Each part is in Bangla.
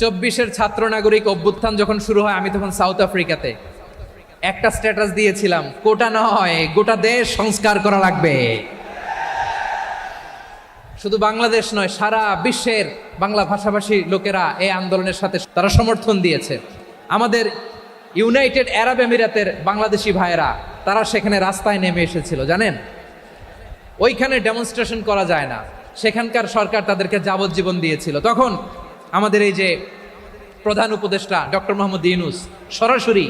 24-এর ছাত্র নাগরিক অভ্যুত্থান যখন শুরু হয়, আমি তখন সাউথ আফ্রিকাতে একটা স্ট্যাটাস দিয়েছিলাম, কোটা নয় গোটা দেশ সংস্কার করা লাগবে। শুধু বাংলাদেশ নয়, সারা বিশ্বের বাংলা ভাষাভাষী লোকেরা এই আন্দোলনের সাথে তারা সমর্থন দিয়েছে। আমাদের ইউনাইটেড আরব আমিরাতের বাংলাদেশি ভাইয়েরা তারা সেখানে রাস্তায় নেমে এসেছিল, জানেন? ওইখানে ডেমনস্ট্রেশন করা যায় না, সেখানকার সরকার তাদেরকে যাবজ্জীবন দিয়েছিল। তখন আমাদের এই যে প্রধান উপদেষ্টা ডক্টর মোহাম্মদ ইউনূস সরাসরি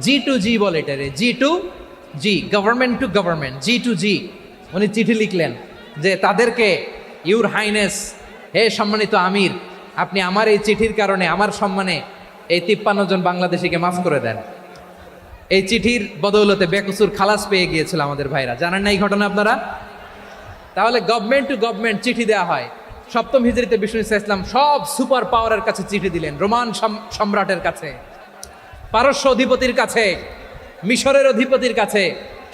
G2G বলে, এটারে G2G, government to government, G2G, উনি চিঠি লিখলেন যে তাদেরকে, ইউর হাইনেস, হে সম্মানিত আমির, আপনি আমার এই চিঠির কারণে আমার সম্মানে এই 53 জন বাংলাদেশিকে মাফ করে দেন। এই চিঠির বদৌলতে বেকসুর খালাস পেয়ে গিয়েছিল আমাদের ভাইরা, জানেন না এই ঘটনা আপনারা? তাহলে গভর্নমেন্ট টু গভর্নমেন্ট চিঠি দেওয়া হয়। সপ্তম হিজরিতে বিষ্ণু ইসলাম সব সুপার পাওয়ারের কাছে চিঠি দিলেন, রোমান সম্রাটের কাছে, পারস্য অধিপতির কাছে, মিশরের অধিপতির কাছে,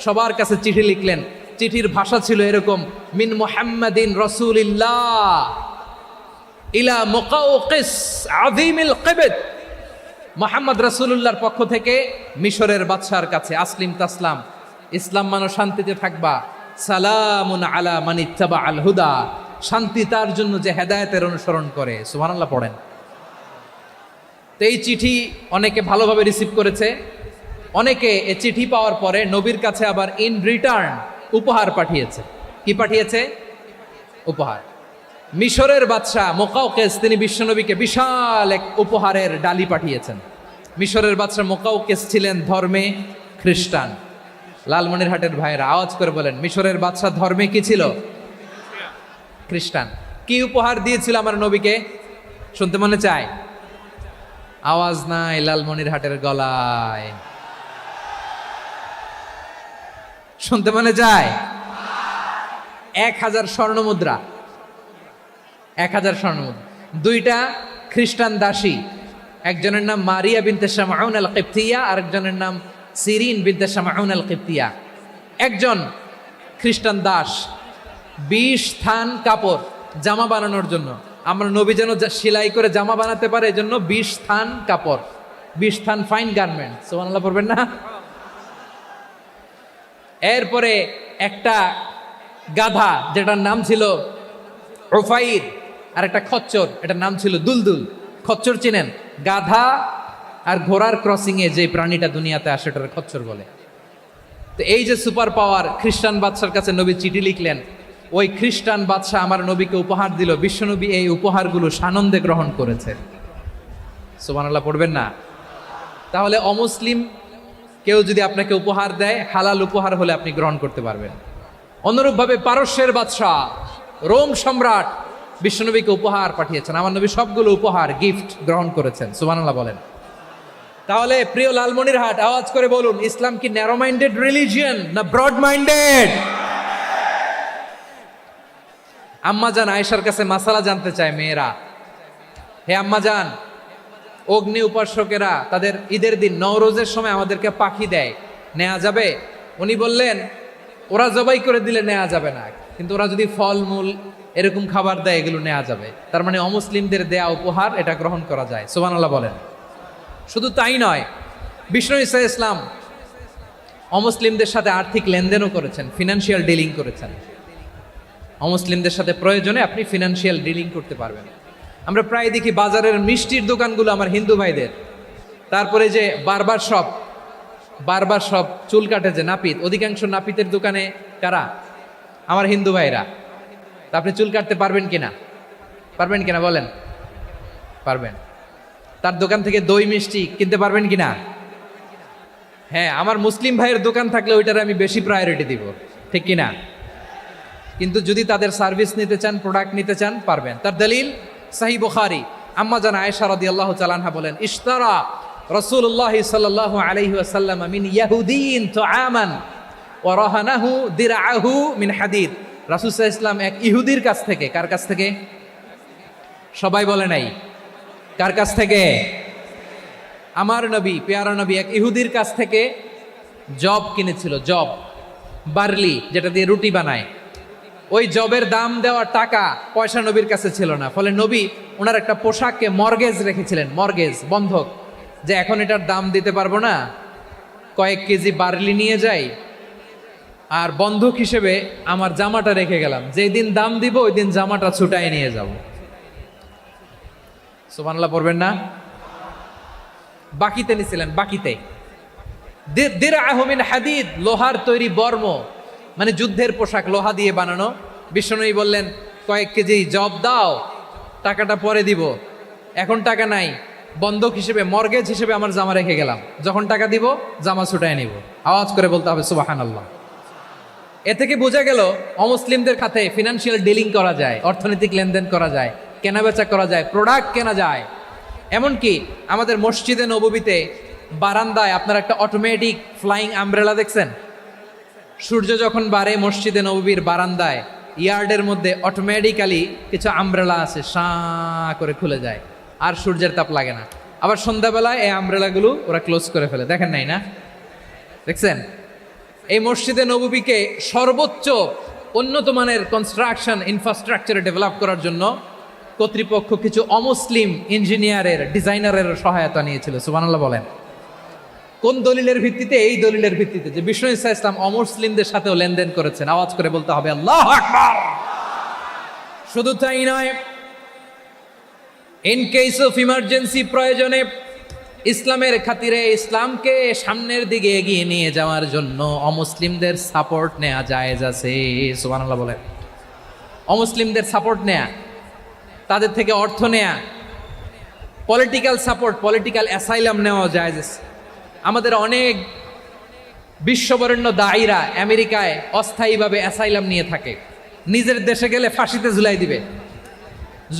সবার কাছে চিঠি লিখলেন। চিঠির ভাষা ছিল এরকম, মিন মুহাম্মাদিন রাসূলিল্লাহ ইলা মুকাওকিস আযীমিল কিবত, মুহাম্মদ রাসূলুল্লাহর পক্ষ থেকে মিশরের বাদশার কাছে, আসলিম তাসলাম, ইসলাম মানো শান্তিতে থাকবা, সালামুন আলা মান ইত্তাবা আল হুদা, শান্তি তার জন্য যে হেদায়েতের অনুসরণ করে। সুবহানাল্লাহ পড়েন। তো এই চিঠি অনেকে ভালোভাবে রিসিভ করেছে, অনেকে এই চিঠি পাওয়ার পরে নবীর কাছে আবার ইন রিটার্ন উপহার পাঠিয়েছে। কি পাঠিয়েছে? উপহার। মিশরের বাদশাহ মুকাওকিস তিনি বিশ্বনবীকে বিশাল এক উপহারের ডালি পাঠিয়েছেন। মিশরের বাদশাহ মুকাওকিস ছিলেন ধর্মে খ্রিস্টান। লালমনিরহাটের ভাইয়েরা আওয়াজ করে বলেন, মিশরের বাদশাহ ধর্মে কি ছিল? খ্রিস্টান। কি উপহার দিয়েছিল আমার নবীকে? শুনতে মনে চায়? আওয়াজ নাই লালমনিরহাটের গলায়, শুনতে মনে চায়? 1000 স্বর্ণমুদ্রা, 1000 স্বর্ণমুদ্রা। 2টা খ্রিস্টান দাসী, একজনের নাম মারিয়া বিনতে শামউন আল কিবতিয়া, আরেকজনের নাম সিরিন বিনতে শামউন আল কিবতিয়া। একজন খ্রিস্টান দাস 20 থান কাপড় জামা বানানোর জন্য, আমরা নবী যেন সেলাই করে জামা বানাতে পারে এজন্য 20 থান কাপড়, 20 থান ফাইন গার্মেন্ট। সুবহানাল্লাহ পড়বেন না? এরপরে একটা গাধা যেটার নাম ছিল উফাইর, আর একটা খচ্চর, এটার নাম ছিল দুলদুল। খচ্চর চিনেন? গাধা আর ঘোড়ার ক্রসিং এ যে প্রাণীটা দুনিয়াতে আসে এটার খচ্চর বলে। তো এই যে সুপার পাওয়ার খ্রিস্টান বাদশার কাছে নবী চিঠি লিখলেন, ওই খ্রিস্টান বাদশাহ আমার নবীকে উপহার দিল। বিশ্বনবী এই উপহারগুলো সানন্দে গ্রহণ করেছে। সুবহানাল্লাহ পড়বেন না? তাহলে অমুসলিম কেউ যদি আপনাকে উপহার দেয়, হালাল উপহার হলে আপনি গ্রহণ করতে পারবেন। অনুরূপভাবে পারস্যের বাদশাহ, রোম সম্রাট বিশ্বনবীকে উপহার পাঠিয়েছেন, আমার নবী সবগুলো উপহার গিফট গ্রহণ করেছেন। সুবহানাল্লাহ বলেন। তাহলে প্রিয় লালমনিরহাট, আওয়াজ করে বলুন, ইসলাম কি ন্যারো মাইন্ডেড রিলিজিয়ন না ব্রড মাইন্ডেড? আম্মাজান আয়েশার কাছে মাসালা জানতে চায় মেয়েরা, হে আম্মাজান, অগ্নি উপাসকেরা তাদের ঈদের দিন নওরোজের সময় আমাদেরকে পাখি দেয়, নেওয়া যাবে? উনি বললেন, ওরা জবাই করে দিলে নেওয়া যাবে না, কিন্তু ওরা যদি ফলমূল এরকম খাবার দেয় এগুলো নেওয়া যাবে। তার মানে অমুসলিমদের দেয়া উপহার এটা গ্রহণ করা যায়। সুবহানাল্লাহ বলেন। শুধু তাই নয়, বিষ্ণু ঈসা ইসলাম অমুসলিমদের সাথে আর্থিক লেনদেনও করেছেন, ফিনান্সিয়াল ডিলিং করেছেন। অমুসলিমদের সাথে প্রয়োজনে আপনি ফিনান্সিয়াল ডিলিং করতে পারবেন। আমরা প্রায় দেখি বাজারের মিষ্টির দোকানগুলো আমার হিন্দু ভাইদের, তারপরে যে বারবার সব চুল কাটে যে নাপিত, অধিকাংশ নাপিতের দোকানে কারা? আমার হিন্দু ভাইরা। তা আপনি চুল কাটতে পারবেন কিনা? পারবেন কিনা বলেন? পারবেন। তার দোকান থেকে দই মিষ্টি কিনতে পারবেন কিনা? হ্যাঁ, আমার মুসলিম ভাইয়ের দোকান থাকলে ওইটার আমি বেশি প্রায়োরিটি দিব, ঠিক কিনা? কিন্তু যদি তাদের সার্ভিস নিতে চান, প্রোডাক্ট নিতে চান, পারবেন। তার দলিল সহিহ বুখারী, আম্মা জান আয়েশা রাদিয়াল্লাহু তাআলা আনহা বলেন, ইশতারা রাসূলুল্লাহ সাল্লাল্লাহু আলাইহি ওয়াসাল্লাম মিন ইয়াহুদিয়িন তুআমান ওয়া রাহানাহু দিরআহু মিন হাদিদ। রাসূল সাল্লাল্লাহু আলাইহি ওয়াসাল্লাম এক ইহুদির কাছ থেকে, কার কাছ থেকে? সবাই বলে নাই, কার কাছ থেকে? আমার নবী, পেয়ারা নবী এক ইহুদির কাছ থেকে জব কিনেছিল। জব, বার্লি, যেটা দিয়ে রুটি বানায়। ওই জবের দাম দেওয়ার টাকা পয়সা নবীর কাছে ছিল না, ফলে নবী ওনার একটা পোশাককে মর্গেজ রেখেছিলেন, মর্গেজ বন্ধক, যে এখন এটার দাম দিতে পারবো না, কয়েক কেজি বার্লি নিয়ে যাই আর বন্ধক হিসেবে আমার জামাটা রেখে গেলাম, যেই দিন দাম দিব ওই দিন জামাটা ছুটাই নিয়ে যাব। সুবহানাল্লাহ পড়বেন না? বাকিতে নিছিলেন, বাকিতে। দিরআহু মিন হাদিদ, লোহার তৈরি বর্ম, মানে যুদ্ধের পোশাক, লোহা দিয়ে বানানো। বিশ্বনবী বললেন কয়েক কেজি জব দাও, টাকাটা পরে দিব, এখন টাকা নাই, বন্ধক হিসেবে মর্গেজ হিসেবে আমার জামা রেখে গেলাম, যখন টাকা দিব জামা ছুটায় নিব। আওয়াজ করে বলতে হবে সুবহানাল্লাহ। এ থেকে বোঝা গেল অমুসলিমদের খাতে ফিনান্সিয়াল ডিলিং করা যায়, অর্থনৈতিক লেনদেন করা যায়, কেনাবেচা করা যায়, প্রোডাক্ট কেনা যায়। এমনকি আমাদের মসজিদে নববীতে বারান্দায় আপনারা একটা অটোমেটিক ফ্লাইং আমব্রেলা দেখছেন? সূর্য যখন বাড়ে মসজিদে নববীর বারান্দায় ইয়ার্ডের মধ্যে অটোমেটিক্যালি কিছু আমব্রেলা আছে, সাঁ করে খুলে যায়, আর সূর্যের তাপ লাগে না। আবার সন্ধ্যাবেলায় এই আমব্রেলাগুলো ওরা ক্লোজ করে ফেলে, দেখেন নাই না? দেখছেন? এই মসজিদে নববীকে সর্বোচ্চ উন্নত মানের কনস্ট্রাকশন ইনফ্রাস্ট্রাকচারে ডেভেলপ করার জন্য কর্তৃপক্ষ কিছু অমুসলিম ইঞ্জিনিয়ারের, ডিজাইনারের সহায়তা নিয়েছিল। সুবহানাল্লাহ বলেন। কোন দলিলের ভিত্তিতে? এই দলিলের ভিত্তিতে যে বিষ্ণু ঈসা ইসলাম অমুসলিমদের সাথেও লেনদেন করেছেন। আওয়াজ করে বলতে হবে আল্লাহু আকবার। শুধু তাই নয়, ইন কেস অফ ইমার্জেন্সি, প্রয়োজনে ইসলামের খাতিরে ইসলামকে সামনের দিকে এগিয়ে নিয়ে যাওয়ার জন্য অমুসলিমদের সাপোর্ট নেওয়া জায়েজ আছে। সুবহানাল্লাহ বলেন। অমুসলিমদের সাপোর্ট নেয়া, তাদের থেকে অর্থ নেয়া, পলিটিক্যাল সাপোর্ট, পলিটিক্যাল অ্যাসাইলাম নেওয়া জায়েজ আছে। আমাদের অনেক বিশ্ববরেণ্য দায়ীরা আমেরিকায় অস্থায়ীভাবে অ্যাসাইলাম নিয়ে থাকে, নিজের দেশে গেলে ফাঁসিতে ঝুলাই দিবে।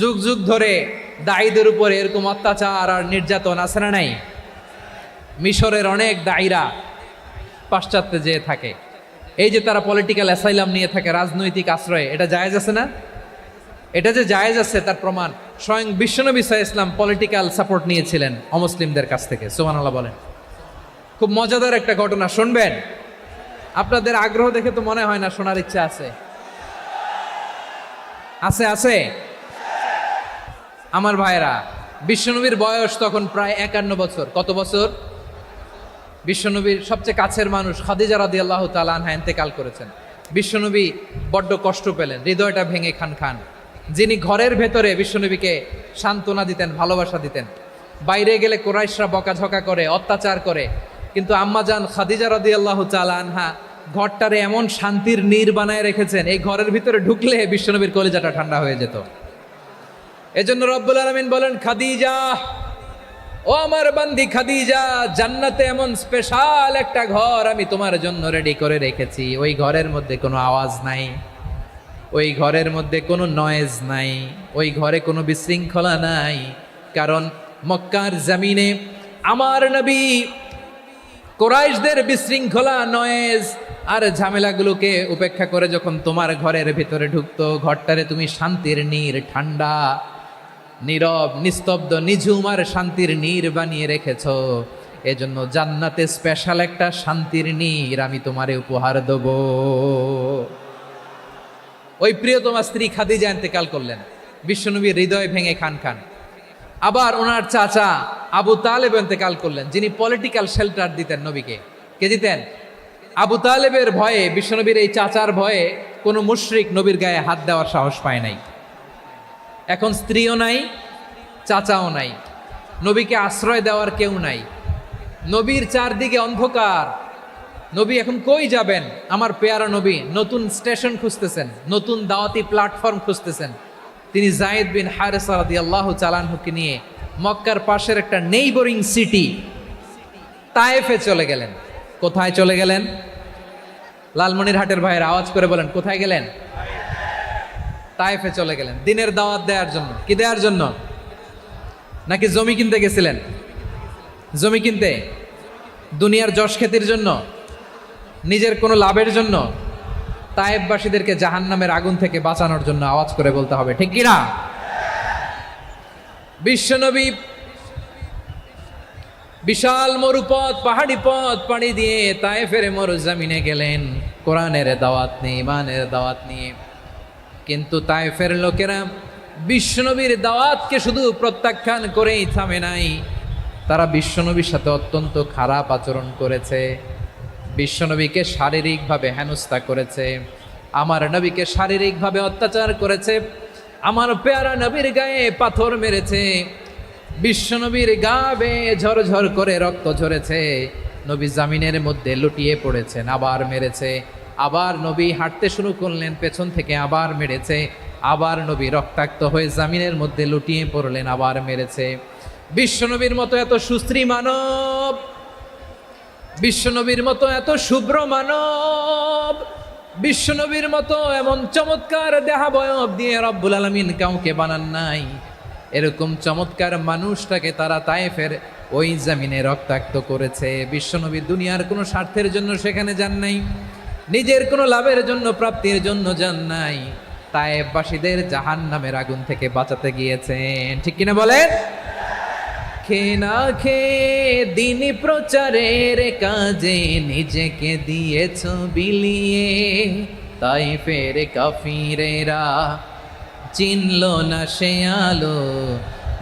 যুগ যুগ ধরে দায়ীদের উপরে এরকম অত্যাচার আর নির্যাতন আছে না নাই? মিশরের অনেক দায়ীরা পাশ্চাত্যে যেয়ে থাকে, এই যে তারা পলিটিক্যাল অ্যাসাইলাম নিয়ে থাকে, রাজনৈতিক আশ্রয়ে, এটা জায়েজ আছে না? এটা যে জায়েজ আছে তার প্রমাণ স্বয়ং বিশ্বনবী সাল্লাল্লাহু আলাইহি ওয়াসাল্লাম পলিটিক্যাল সাপোর্ট নিয়েছিলেন অমুসলিমদের কাছ থেকে। সুবহানাল্লাহ বলেন। খুব মজাদার একটা ঘটনা, শুনবেন? আপনাদের আগ্রহ দেখে তো মনে হয় না শোনার ইচ্ছা আছে। আছে আছে আমার ভাইরা, বিশ্বনবীর বয়স তখন প্রায় 51 বছর। কত বছর? বিশ্বনবীর সবচেয়ে কাছের মানুষ খাদিজা রাদিয়াল্লাহু তাআলা আনহা ইন্তেকাল করেছেন। বিশ্বনবী বড্ড কষ্ট পেলেন, হৃদয়টা ভেঙে খান খান। যিনি ঘরের ভেতরে বিশ্বনবীকে সান্ত্বনা দিতেন, ভালোবাসা দিতেন, বাইরে গেলে কুরাইশরা বকাঝকা করে, অত্যাচার করে, কিন্তু আম্মাজান খাদিজা রাদিয়াল্লাহু তাআলা আনহা ঘরটারে এমন শান্তির নীর বানায় রেখেছেন, এই ঘরের ভিতরে ঢুকলে বিশ্বনবীর কলিজাটা ঠান্ডা হয়ে যেত। এজন্য রব্বুল আলামিন বলেন, খাদিজা, ও আমার বান্দি খাদিজা, জান্নাতে এমন স্পেশাল একটা ঘর আমি তোমার জন্য রেডি করে রেখেছি। ওই ঘরের মধ্যে কোনো আওয়াজ নাই, ওই ঘরের মধ্যে কোনো নয়েজ নাই, ওই ঘরে কোনো বিশৃঙ্খলা নাই। কারণ মক্কার জমিনে আমার নবী কুরাইশদের বিশৃঙ্খলা, নয়েজ আর ঝামেলাগুলোকে উপেক্ষা করে যখন তোমার ঘরের ভিতরে ঢুকতো, ঘরটারে তুমি শান্তির নীর, ঠান্ডা, নীরব, নিস্তব্ধ, নিঝুম আর শান্তির নীর বানিয়ে রেখেছ। এজন্য জান্নাতে স্পেশাল একটা শান্তির নীর আমি তোমারে উপহার দেব। ওই প্রিয়তমা স্ত্রী খাদিজা ইন্তেকাল করলেন, বিশ্বনবীর হৃদয় ভেঙে খান খান। আবার ওনার চাচা আবু তালেব ইন্তেকাল করলেন, যিনি পলিটিক্যাল শেল্টার দিতেন নবীকে। কে দিতেন? আবু তালেবের ভয়ে, বিশ্বনবীর এই চাচার ভয়ে কোনো মুশরিক নবীর গায়ে হাত দেওয়ার সাহস পায় নাই। এখন স্ত্রীও নাই, চাচাও নাই, নবীকে আশ্রয় দেওয়ার কেউ নাই, নবীর চারদিকে অন্ধকার। নবী এখন কই যাবেন? আমার পেয়ারা নবী নতুন স্টেশন খুঁজতেছেন, নতুন দাওয়াতি প্ল্যাটফর্ম খুঁজতেছেন। তিনি যায়েদ বিন হারেসা রাদিয়াল্লাহু তাআলা আনহুকে নিয়ে মক্কার পাশের একটা নেইবরিং সিটি তায়েফে চলে গেলেন। কোথায় চলে গেলেন? লালমনিরহাটের ভাইয়ের আওয়াজ করে বলেন, কোথায় গেলেন? তায়েফে চলে গেলেন দিনের দাওয়াত দেওয়ার জন্য। কি দেওয়ার জন্য? নাকি জমি কিনতে গেছিলেন? জমি কিনতে, দুনিয়ার যশ খ্যাতির জন্য, নিজের কোনো লাভের জন্য? তায়েফবাসীদেরকে জাহান্নামের আগুন থেকে বাঁচানোর জন্য। আওয়াজ করে বলতে হবে ঠিক কিনা? বিশ্বনবী বিশাল মরুপথ, পাহাড়ি পথ পাড়ি দিয়ে তায়েফের মরুজমিনে গেলেন কোরআনের দাওয়াত নিয়ে, ইমানের দাওয়াত নিয়ে। কিন্তু তায়েফের লোকেরা বিশ্বনবীর দাওয়াতকে শুধু প্রত্যাখ্যান করেই থামে নাই, তারা বিশ্বনবীর সাথে অত্যন্ত খারাপ আচরণ করেছে, বিশ্বনবীকে শারীরিকভাবে হেনস্থা করেছে, আমার নবীকে শারীরিকভাবে অত্যাচার করেছে, আমার পেয়ারা নবীর গায়ে পাথর মেরেছে, বিশ্বনবীর গা বেয়ে ঝরঝর করে রক্ত ঝরেছে, নবী জামিনের মধ্যে লুটিয়ে পড়েছেন, আবার মেরেছে, আবার নবী হাঁটতে শুরু করলেন, পেছন থেকে আবার মেরেছে, আবার নবী রক্তাক্ত হয়ে জামিনের মধ্যে লুটিয়ে পড়লেন, আবার মেরেছে। বিশ্বনবীর মতো এত সুশ্রী মানব, বিশ্বনবীর মতো এত শুভ্র মানব, বিশ্বনবীর মতো এমন চমৎকার দেহাবয়ব দিয়ে রব্বুল আলামিন কাউকে বানান নাই। এরকম চমৎকার মানুষটাকে তারা তায়েফের ওই জমিনে রক্তাক্ত করেছে। বিশ্বনবী দুনিয়ার কোনো স্বার্থের জন্য সেখানে যান নাই, নিজের কোনো লাভের জন্য, প্রাপ্তির জন্য যান নাই, তায়েফবাসীদের জাহান্নামের আগুন থেকে বাঁচাতে গিয়েছেন। ঠিক কিনা বলেন? খেয়ে না খেয়ে দিন প্রচারের কাজে নিজেকে দিয়েছ বিলিয়ে, তায়েফের কাফিরেরা চিনল না সে আলো,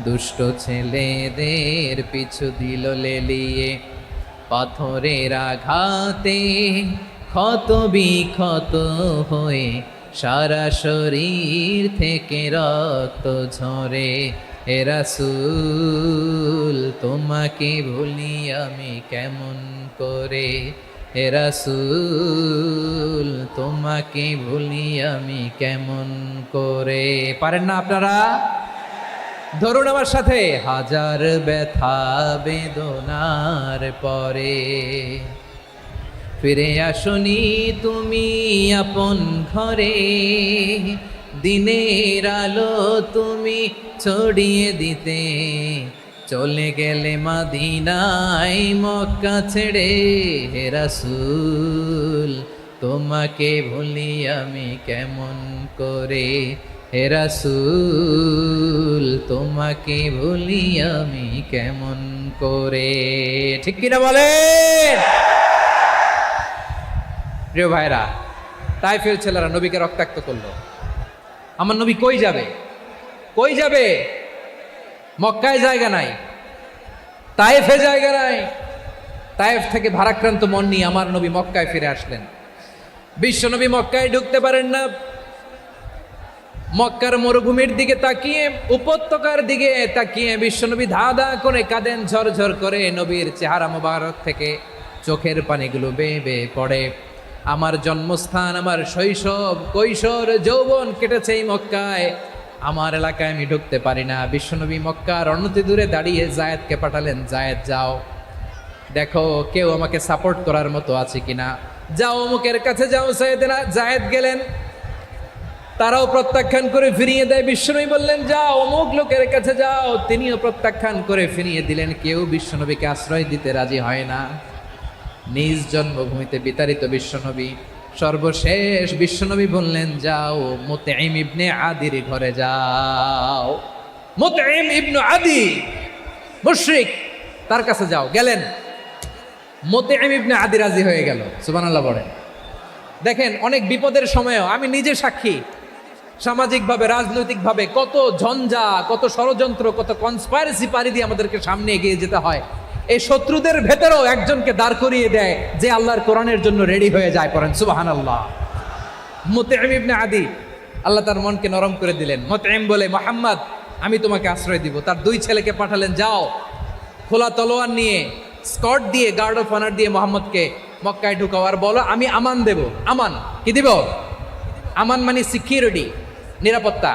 দুষ্ট ছেলেদের পিছু দিল লেলিয়ে, পাথরের আঘাতে ক্ষত বিক্ষত হয়ে সারা শরীর থেকে রক্ত ঝরে। হে রাসূল তোমাকে ভুলি আমি কেমন করে, হে রাসূল তোমাকে ভুলি আমি কেমন করে। পারেন না আপনারা? ধরুন আমার সাথে। হাজার ব্যথা বেদনার পরে ফিরে আসনি তুমি আপন ঘরে, দিনের আলো তুমি ছড়িয়ে দিতে, চলে গেলে মদিনায় মক্কা ছেড়ে। হে রাসূল তোমাকে ভুলি আমি কেমন করে, হে রাসূল তোমাকে ভুলি আমি কেমন করে। ঠিক কিনা বলেন? প্রিয় ভাইরা, তায়েফের ছেলেরা নবীকে রক্তাক্ত করলো। আমার নবী কই যাবে? কই যাবে? মক্কায় জায়গা নাই, তায়েফে জায়গা নাই। তায়েফ থেকে ভারাক্রান্ত মন নিয়ে আমার নবী মক্কায় ফিরে আসলেন। বিশ্ব নবী মক্কায় ঢুকতে পারেন না। মক্কার মরুভূমির দিকে তাকিয়ে, উপত্যকার দিকে তাকিয়ে বিশ্বনবী ধা ধা করে কাঁদেন, ঝরঝর করে। নবীর চেহারা মোবারক থেকে চোখের পানিগুলো বেয়ে বেয়ে পড়ে। আমার জন্মস্থান, আমার শৈশব, কৈশোর, যৌবন কেটেছে এই মক্কায়, আমার এলাকায় আমি ঢুকতে পারি না। বিশ্বনবী মক্কার অনতি দূরে দাঁড়িয়ে জায়েদকে পাঠালেন, জায়েদ যাও দেখো কেউ আমাকে সাপোর্ট করার মতো আছে কিনা, যাও অমুকের কাছে যাও। জায়েদ গেলেন, তারাও প্রত্যাখ্যান করে ফিরিয়ে দেয়। বিশ্বনবী বললেন যাও অমুক লোকের কাছে যাও, তিনিও প্রত্যাখ্যান করে ফিরিয়ে দিলেন। কেউ বিশ্বনবীকে আশ্রয় দিতে রাজি হয় না। নিজ জন্মভূমিতে বিতাড়িত বিশ্বনবী, সর্বশেষ বিশ্বনবী বললেন যাও মুতঈম ইবনে আদির ঘরে যাও। মুতঈম ইবনে আদি মুশরিক, তার কাছে যাও। গেলেন, মুতঈম ইবনে আদি রাজি হয়ে গেল। সুবহানাল্লাহ বলেন। দেখেন, অনেক বিপদের সময়ও আমি নিজে সাক্ষী, সামাজিকভাবে, রাজনৈতিকভাবে কত ঝঞ্ঝা, কত ষড়যন্ত্র, কত কনস্পাইরেসি পাড়ি দিয়ে আমাদেরকে সামনে এগিয়ে যেতে হয়। এই শত্রুদের ভেতরেও একজনকে দাঁড় করিয়ে দেয় যে আল্লাহর কোরআনের জন্য রেডি হয়ে যায়। পড়েন সুবহানাল্লাহ। মুতঈম ইবনে আদি, আল্লাহ তার মনকে নরম করে দিলেন। মুতঈম বলে, মুহাম্মদ আমি তোমাকে আশ্রয় দিব। তার দুই ছেলেকে পাঠালেন, যাও খোলা তলোয়ার নিয়ে, স্কট দিয়ে, গার্ড অফ অনার দিয়ে মুহাম্মদকে মক্কায় ঢুকাও, আর বলো আমি আমান দেব। আমান কি দিব? আমান মানে সিকিউরিটি, নিরাপত্তা।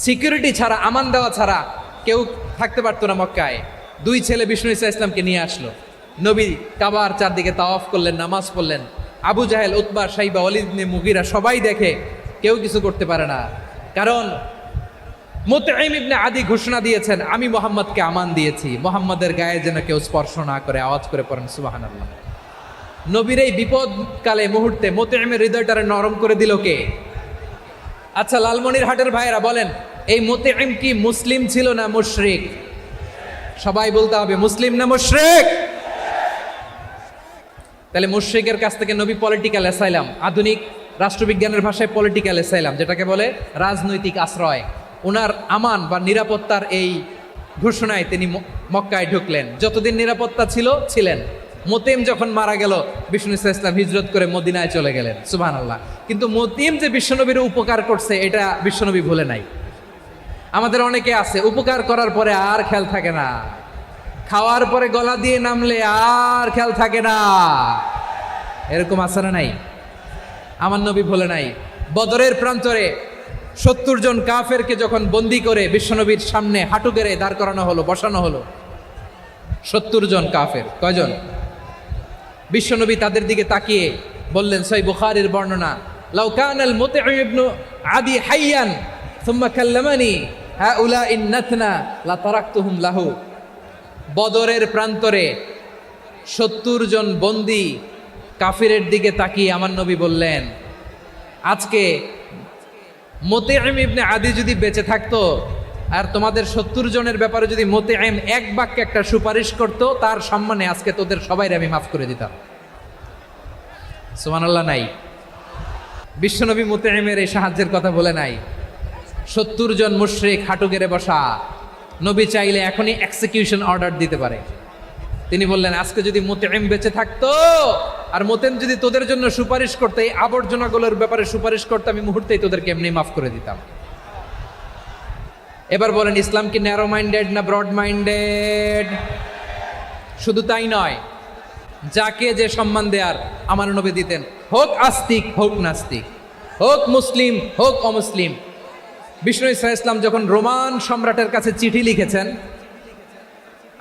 সিকিউরিটি ছাড়া, আমান দেওয়া ছাড়া কেউ থাকতে পারতো না মক্কায়। দুই ছেলে বিষ্ণু ইসা ইসলামকে নিয়ে আসলো। নবী কাবার চারদিকে তাওয়াফ করলেন, নামাজ পড়লেন। আবু জাহেল, উতবা, শাইবা, ওয়ালিদ ইবনে মুগীরা সবাই দেখে, কেউ কিছু করতে পারে না। কারণ মুতঈম ইবনে আদি ঘোষণা দিয়েছেন, আমি মুহাম্মদকে আমান দিয়েছি, মুহাম্মদের গায়ে যেন কেউ স্পর্শ না করে। আওয়াজ করে পড়েন সুবহানাল্লাহ। নবীর এই বিপদকালে মুহূর্তে মুতঈমের হৃদয়টারে নরম করে দিল কে? আচ্ছা, লালমনিরহাটের ভাইয়েরা বলেন, এই মুতঈম কি মুসলিম ছিল না মুশরিক? সবাই বলতে হবে, মুসলিম না মুশরিক? তাহলে মুশরিকের কাছ থেকে নবী পলিটিক্যাল অ্যাসাইলাম, আধুনিক রাষ্ট্রবিজ্ঞানের ভাষায় পলিটিক্যাল অ্যাসাইলাম, যেটাকে বলে রাজনৈতিক আশ্রয়। ওনার আমান বা নিরাপত্তার এই ঘোষণায় তিনি মক্কায় ঢুকলেন। যতদিন নিরাপত্তা ছিলেন। মোতেম যখন মারা গেল, বিষ্ণু ইসলাম হিজরত করে মদিনায় চলে গেলেন। সুবহানাল্লাহ। কিন্তু মোতেম যে বিশ্বনবীর উপকার করছে এটা বিশ্বনবী ভুলে নাই। আমাদের অনেকে আছে উপকার করার পরে আর খেয়াল থাকে না, খাওয়ার পরে গলা দিয়ে নামলে আর খেয়াল থাকে না। এরকম আছে না নাই? আমার নবী ভুলে নাই। বদরের প্রান্তরে 70 জন কাফেরকে যখন বন্দি করে বিশ্বনবীর সামনে হাঁটু গেড়ে দাঁড় করানো হলো, বসানো হলো, 70 জন কাফের। কয়জন? বিশ্বনবী তাদের দিকে তাকিয়ে বললেন, সহিহ বুখারীর বর্ণনা, লাউ কানাল মুতঈম ইবনে আদি হাইয়ান সুম্মা কাল্লামানি হাউলাই নাতনা লা তারাকতুহুম লাহু। বদরের প্রান্তরে 70 জন বন্দি কাফিরের দিকে তাকিয়ে আমার নবী বললেন, আজকে মুতঈম ইবনে আদি যদি বেঁচে থাকতো আর তোমাদের 70 জনের ব্যাপারে যদি মুতঈম এক বাক্যে একটা সুপারিশ করত, তার সম্মানে আজকে তোদের সবাইকে আমি মাফ করে দিতাম। সুবহানাল্লাহ। নাই? বিশ্বনবী মুতঈমের এই সাহায্যের কথা বলে নাই। 70 জন মুশরিক হাঁটু গেড়ে বসা, নবী চাইলে এখনই এক্সিকিউশন অর্ডার দিতে পারে। তিনি বললেন, আজকে যদি মুতঈম বেঁচে থাকতো আর মুতঈম যদি তোদের জন্য সুপারিশ করতে, এই আবর্জনাগুলোর ব্যাপারে সুপারিশ করতে, আমি মুহূর্তেই তোদেরকে এমনি মাফ করে দিতাম। এবার বলেন, ইসলাম কি ন্যারো মাইন্ডেড না ব্রড মাইন্ডেড? শুধু তাই নয়, যাকে যে সম্মান দেয়ার আমার নবী দিতেন, হোক আস্তিক হোক নাস্তিক, হোক মুসলিম হোক অমুসলিম। বিষ্ণু ইসলাম যখন রোমান সম্রাটের কাছে চিঠি লিখেছেন,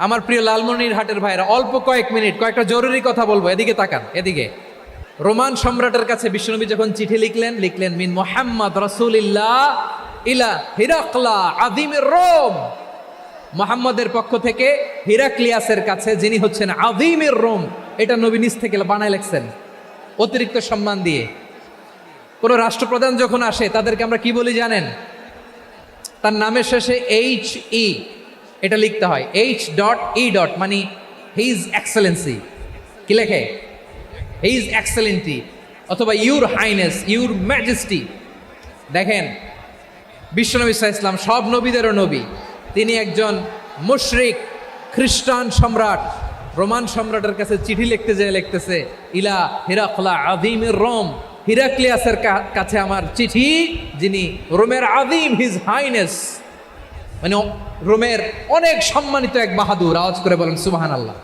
আমার প্রিয় লালমনিরহাটের ভাইরা, অল্প কয়েক মিনিট কয়েকটা জরুরি কথা বলবো, এদিকে তাকান, এদিকে। রোমান সম্রাটের কাছে বিশ্বনবী যখন চিঠি লিখলেন মিন মুহাম্মদ রাসূলিল্লাহ ইলা হিরাকলা আযীমির রোম, মুহাম্মদের পক্ষ থেকে হিরাক্লিয়াসের কাছে, যিনি হচ্ছেন আযীমির রোম। এটা নবী নিজ থেকে বানায় লিখছেন অতিরিক্ত সম্মান দিয়ে। কোন রাষ্ট্রপ্রধান যখন আসে তাদেরকে আমরা কি বলি জানেন? তার নামের শেষে HE এটা লিখতে হয়, H.E. মানে হিজ এক্সেলেন্সি। কি লেখে? হিজ এক্সেলেন্টি, অথবা ইউর হাইনেস, ইউর ম্যাজেস্টি। দেখেন, বিশ্বনবী সাল্লাল্লাহু আলাইহি ওয়াসাল্লাম সব নবীদেরও নবী। তিনি একজন মুশরিক খ্রিস্টান সম্রাট, রোমান সম্রাটের কাছে চিঠি লিখতে যেয়ে লিখতেছে, ইলা হিরাকলা আযীমির রোম, হিরাক্লিয়াসের কাছে আমার চিঠি, যিনি রোমের আযীম, হিজ হাইনেস, মানে রোমের অনেক সম্মানিত এক বাহাদুর। আওয়াজ করে বলেন সুবহানাল্লাহ।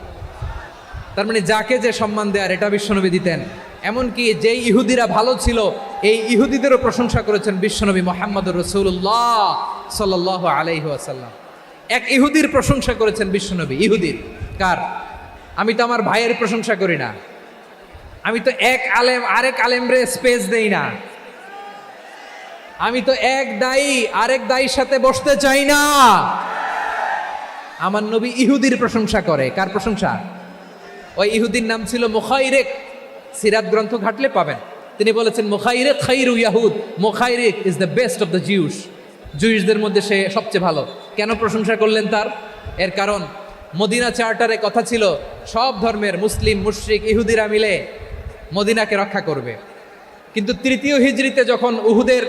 তার মানে যাকে যে সম্মান দেয়ার এটা বিশ্বনবী দিতেন। এমনকি যেই ইহুদিরা ভালো ছিল, এই ইহুদিদেরও প্রশংসা করেছেন বিশ্বনবী মুহাম্মদুর রাসূলুল্লাহ সাল্লাল্লাহু আলাইহি ওয়াসাল্লাম। এক ইহুদির প্রশংসা করেছেন বিশ্বনবী। ইহুদির কার? আমি তো আমার ভাইয়ের প্রশংসা করি না, আমি তো এক আলেম আরেক আলেমরে স্পেস দেই না, আমি তো এক দায়ী আরেক দায়ীর সাথে বসতে চাই না। আমার নবী ইহুদির প্রশংসা করে। কার প্রশংসা? ওই ইহুদির নাম ছিল মুখাইরিক। সিরাত গ্রন্থ ঘাটলে পাবেন। তিনি বলেছেন, মুখাইরিক খাইরু ইয়াহুদ, Mukhayriq is the best of the Jews. জুইশদের মধ্যে সে সবচেয়ে ভালো। কেন প্রশংসা করলেন তার? এর কারণ মদিনা চার্টারে কথা ছিল সব ধর্মের মুসলিম, মুশরিক, ইহুদিরা মিলে মদিনাকে রক্ষা করবে। কিন্তু 3য় হিজরিতে যখন উহুদের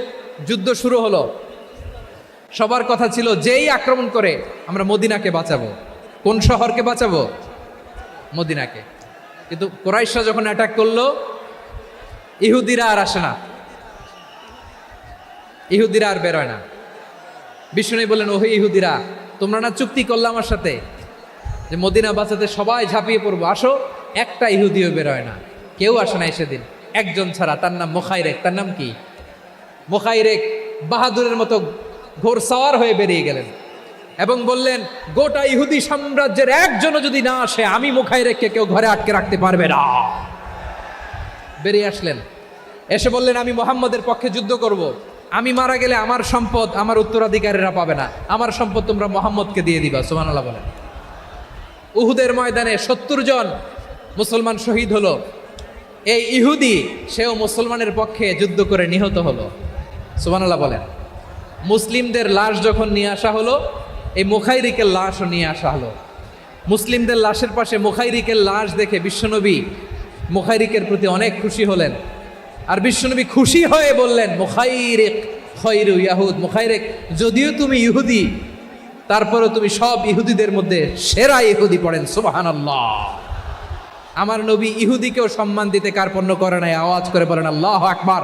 যুদ্ধ শুরু হলো, সবার কথা ছিল যেই আক্রমণ করে আমরা মদিনাকে বাঁচাবো। কোন শহরকে বাঁচাবো? মদিনাকে। কিন্তু কুরাইশরা যখন অ্যাটাক করলো, ইহুদিরা আর আসে না, ইহুদিরা আর বেরোয় না। বিষ্ণু বললেন, ওহে ইহুদিরা, তোমরা না চুক্তি করলে আমার সাথে যে মদিনা বাঁচাতে সবাই ঝাঁপিয়ে পড়বো, আসো। একটা ইহুদিও বেরোয় না, কেউ আসে না সেদিন, একজন ছাড়া। তার নাম মুখাইরেক। তার নাম কি? মুখাইরেক বাহাদুরের মতো ঘোড়সাওয়ার হয়ে বেরিয়ে গেলেন এবং বললেন, গোটা ইহুদি সাম্রাজ্যের একজনও যদি না আসে, আমি মুখাইরেককে কেউ ঘরে আটকে রাখতে পারবে না। বেরিয়ে আসলেন, এসে বললেন, আমি মুহাম্মদের পক্ষে যুদ্ধ করব। আমি মারা গেলে আমার সম্পদ আমার উত্তরাধিকারীরা পাবে না, আমার সম্পদ তোমরা মুহাম্মদকে দিয়ে দিবা। সুবহানাল্লাহ বলেন। উহুদের ময়দানে 70 জন মুসলমান শহীদ হলো। এই ইহুদি, সেও মুসলমানের পক্ষে যুদ্ধ করে নিহত হলো। সুবহানাল্লাহ বলেন। মুসলিমদের লাশ যখন নিয়ে আসা হলো, এই মুখাইরিকের লাশও নিয়ে আসা হলো। মুসলিমদের লাশের পাশে মুখাইরিকের লাশ দেখে বিশ্বনবী মুখাইরিকের প্রতি অনেক খুশি হলেন আর বিশ্বনবী খুশি হয়ে বললেন মুখাইরিক খৈরু ইয়াহুদ, মুখাইরিক যদিও তুমি ইহুদি তারপরেও তুমি সব ইহুদিদের মধ্যে সেরা ইহুদি। পড়েন সুবহানাল্লাহ। আমার নবী ইহুদিকেও সম্মান দিতে কার্পণ্য করে নাই। আওয়াজ করে বলেন আল্লাহু আকবার।